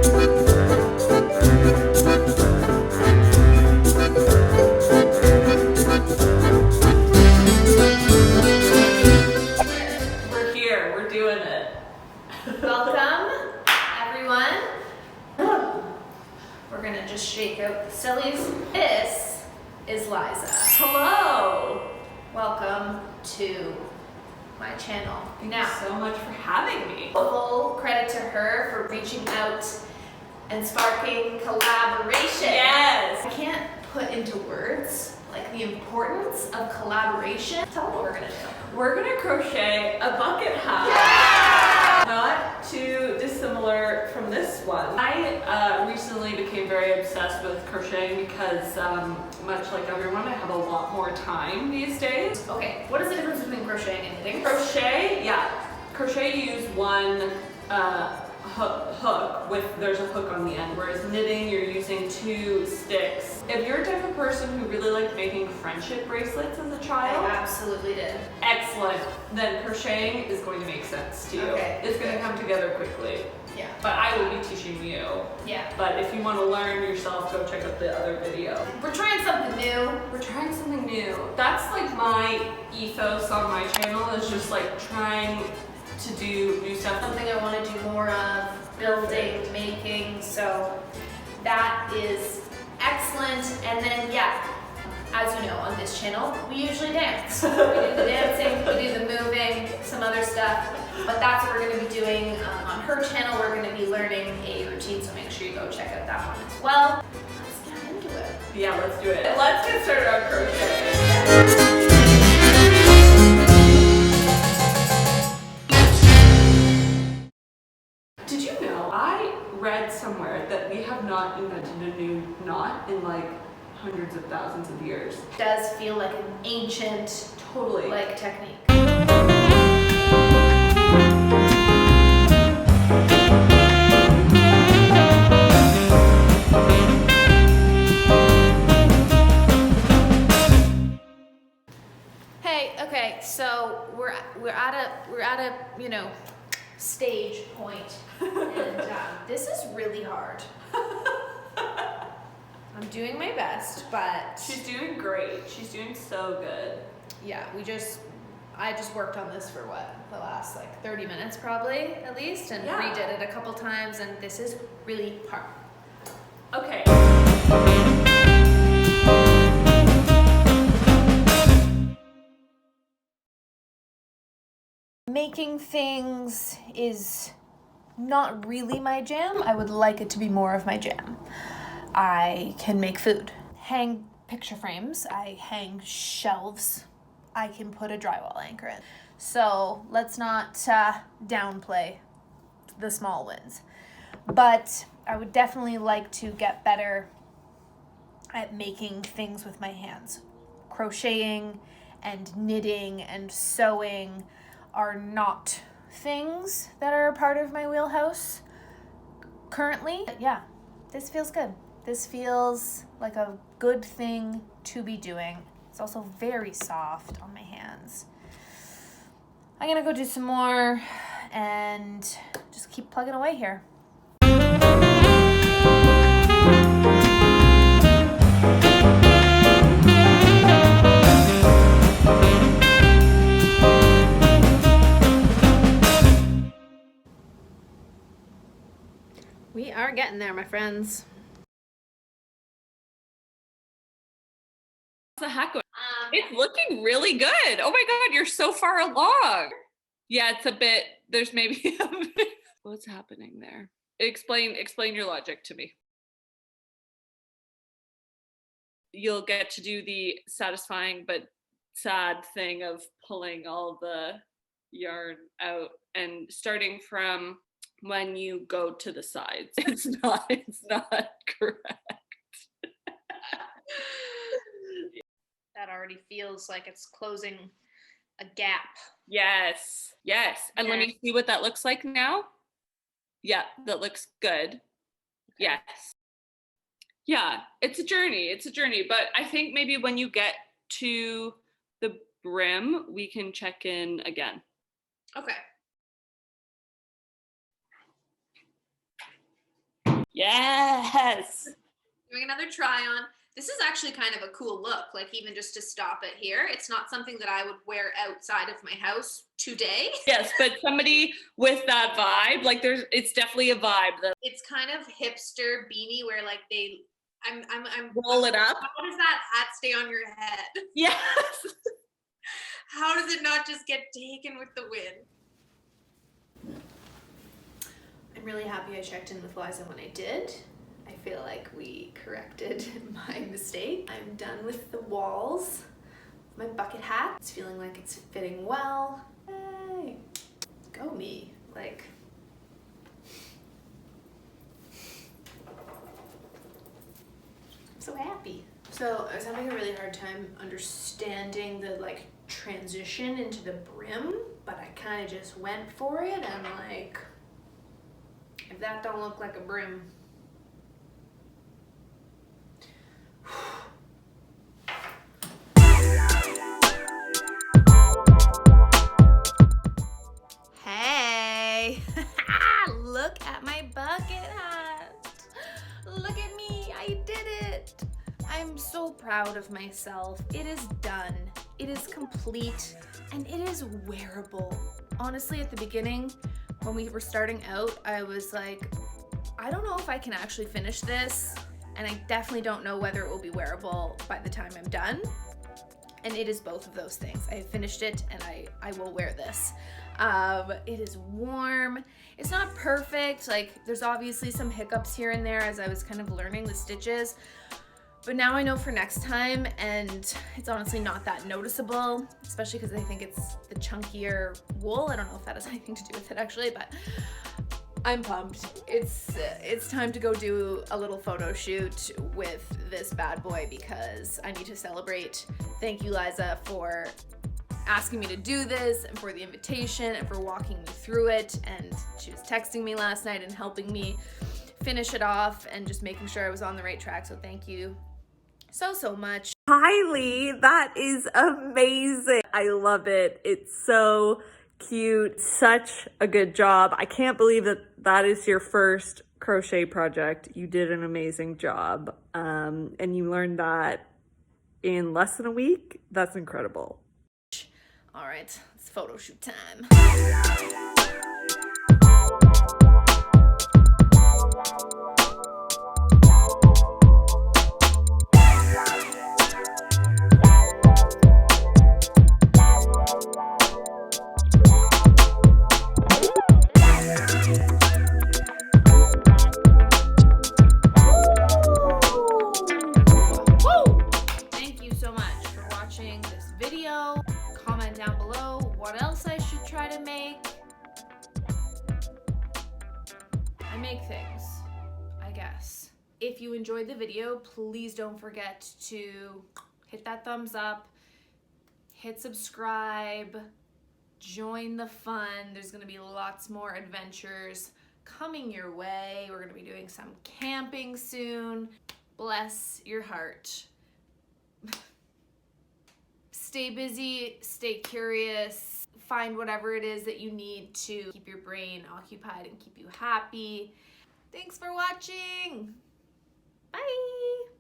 We're here, we're doing it. Welcome, everyone. We're gonna just shake out the sillies. This is Liza. Hello. Welcome to my channel. Thank you so much for having me. Full credit to her for reaching out and sparking collaboration. Yes. I can't put into words like the importance of collaboration. Tell me what we're gonna do. We're gonna crochet a bucket hat. Yeah! Not too dissimilar from this one. I recently became very obsessed with crocheting because much like everyone, I have a lot more time these days. Okay, what is the difference between crocheting and knitting? Crochet, crochet you use one hook with, there's a hook on the end, whereas knitting you're using 2 sticks. If you're a type of person who really liked making friendship bracelets as a child, I absolutely did. excellent, then crocheting is going to make sense to you. Okay. It's going to come together quickly. Yeah. But I will be teaching you. Yeah. But if you want to learn yourself, go check out the other video. We're trying something new. We're trying something new. That's like my ethos on my channel, is just like trying to do new stuff. Something I want to do more of, building, making, so that is excellent. And then, yeah, as you know, on this channel, we usually dance. We do the dancing, we do the moving, some other stuff, but that's what we're going to be doing on her channel. We're going to be learning a routine, so make sure you go check out that one as well. Let's get into it. Yeah, let's do it. Let's get started on crochet. Did you know, I read somewhere that we have not invented a new knot in like hundreds of thousands of years. It does feel like an ancient, Totally. like technique. Hey, okay, so we're at a you know, stage point, and this is really hard. I'm doing my best, but She's doing great. She's doing so good. yeah, I just worked on this for what, the last like 30 minutes probably at least, and Yeah. redid it a couple times, and this is really hard. Okay. Making things is not really my jam. I would like it to be more of my jam. I can make food, hang picture frames, I hang shelves, I can put a drywall anchor in. So let's not downplay the small wins. But I would definitely like to get better at making things with my hands. Crocheting and knitting and sewing are not things that are a part of my wheelhouse currently. But yeah, this feels good. This feels like a good thing to be doing. It's also very soft on my hands. I'm gonna go do some more and just keep plugging away here. We are getting there, my friends. What's the heck going on? It's looking really good. Oh my God, you're so far along. Yeah, it's a bit, there's maybe a bit. What's happening there? Explain your logic to me. You'll get to do the satisfying but sad thing of pulling all the yarn out and starting from when you go to the sides. It's not correct. That already feels like it's closing a gap. Yes. And let me see what that looks like now. Yeah, that looks good. Okay. Yes. Yeah, it's a journey, but I think maybe when you get to the brim, we can check in again. Okay. Yes. Doing another try on. This is actually kind of a cool look, like even just to stop it here. It's not something that I would wear outside of my house today. Yes, but somebody with that vibe, like it's definitely a vibe. It's kind of hipster beanie where like I'm roll it up. How does that hat stay on your head? Yes. How does it not just get taken with the wind? I'm really happy I checked in with Liza when I did. I feel like we corrected my mistake. I'm done with the walls. My bucket hat, it's feeling like it's fitting well. Hey, go me. Like, I'm so happy. So I was having a really hard time understanding the like transition into the brim, but I kind of just went for it and like, if that don't look like a brim, hey, look at my bucket hat. Look at me, I did it. I'm so proud of myself. It is done. It is complete and it is wearable. Honestly, at the beginning, when we were starting out, I was like, I don't know if I can actually finish this, and I definitely don't know whether it will be wearable by the time I'm done. And it is both of those things. I have finished it and I will wear this. It is warm. It's not perfect. Like, there's obviously some hiccups here and there as I was kind of learning the stitches. But now I know for next time, and it's honestly not that noticeable, especially because I think it's the chunkier wool. I don't know if that has anything to do with it actually, but I'm pumped. It's time to go do a little photo shoot with this bad boy because I need to celebrate. Thank you, Liza, for asking me to do this and for the invitation and for walking me through it. And she was texting me last night and helping me finish it off and just making sure I was on the right track. So thank you so much. Kylie, that is amazing. I love it. It's so cute. Such a good job. I can't believe that is your first crochet project. You did an amazing job. And you learned that in less than a week. That's incredible. All right, it's photo shoot time. Video, comment down below what else I should try to make. I make things, I guess. If you enjoyed the video, please don't forget to hit that thumbs up, hit subscribe, join the fun. There's gonna be lots more adventures coming your way. We're gonna be doing some camping soon. Bless your heart. Stay busy, stay curious, find whatever it is that you need to keep your brain occupied and keep you happy. Thanks for watching. Bye.